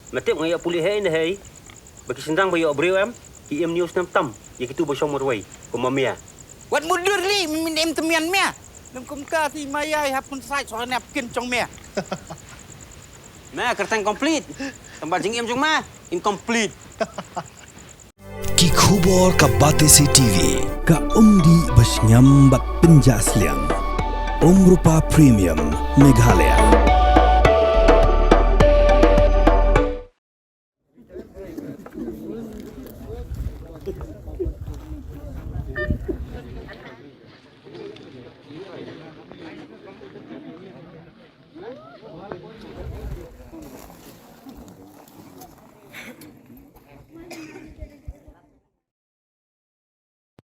Matip ngaya Pulit hai na hai. Bagi sendang bayo breu am. Ki em news nam tam. Ya kitu ba shomor wai. Ko mamia. Wat mudur li min em temian mea. Nam kum ka ti mayai hapun sai so nap kin chong mea. Nah, Kyrteng complete. Tempat jing em jong ma incomplete. Ki khubor ka Batesi TV ka umdi bas nyambat penjaslian. Rupa Premium Meghalaya.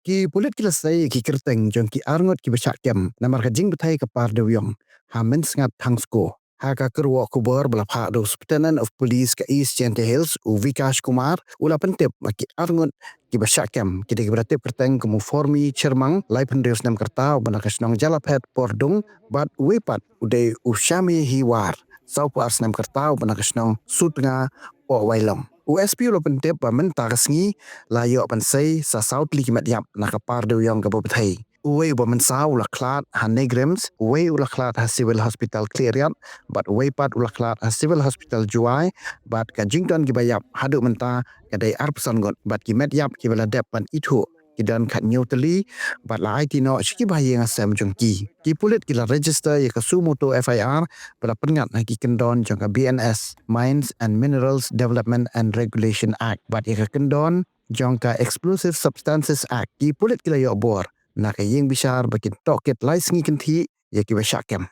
Ki Pulit kila sai ki Kyrteng jong ki Ngut ki Shah namar ka Jingbthei ka par Dewïong hamen sengat tangsko haka kerwa kubur belapha do Superintendent of Police ka East Jingbthei Hills u Vikash Kumar ula pentip ki Ngut ki Shah ki de beratip Kyrteng kamu formi cermang lai pendeus nam kerta bana kasnong jalapet pordung bat wepat ude usyami hiwar sau pas nam kerta bana kasnong sutnga o wailom USP lo pentip ba menta kasngi la yo pansai sa South Li mat yap na kapar Dewïong ka Jingbthei. Uwe ba mensa ula klat ha negrims, uwe ula klat ha civil hospital cleariat, but uwe pat ula klat ha civil hospital juai, but ka jington ki bayap hadu menta ka dai arpson got, but ki mat yap ki bala dep pan itu. Ki dan kat neutali, but la IT no shiki bayi ngasem jong ki. Ki Pulit ki la register ya ka sumoto FIR pada pengat na ki kendon jong ka BNS, Mines and Minerals Development and Regulation Act, but ya ka kendon jong ka Explosive Substances Act. Ki Pulit ki la yo bor, na ka ying bishar bakin toket lai sengi kenti ya ki basyakem.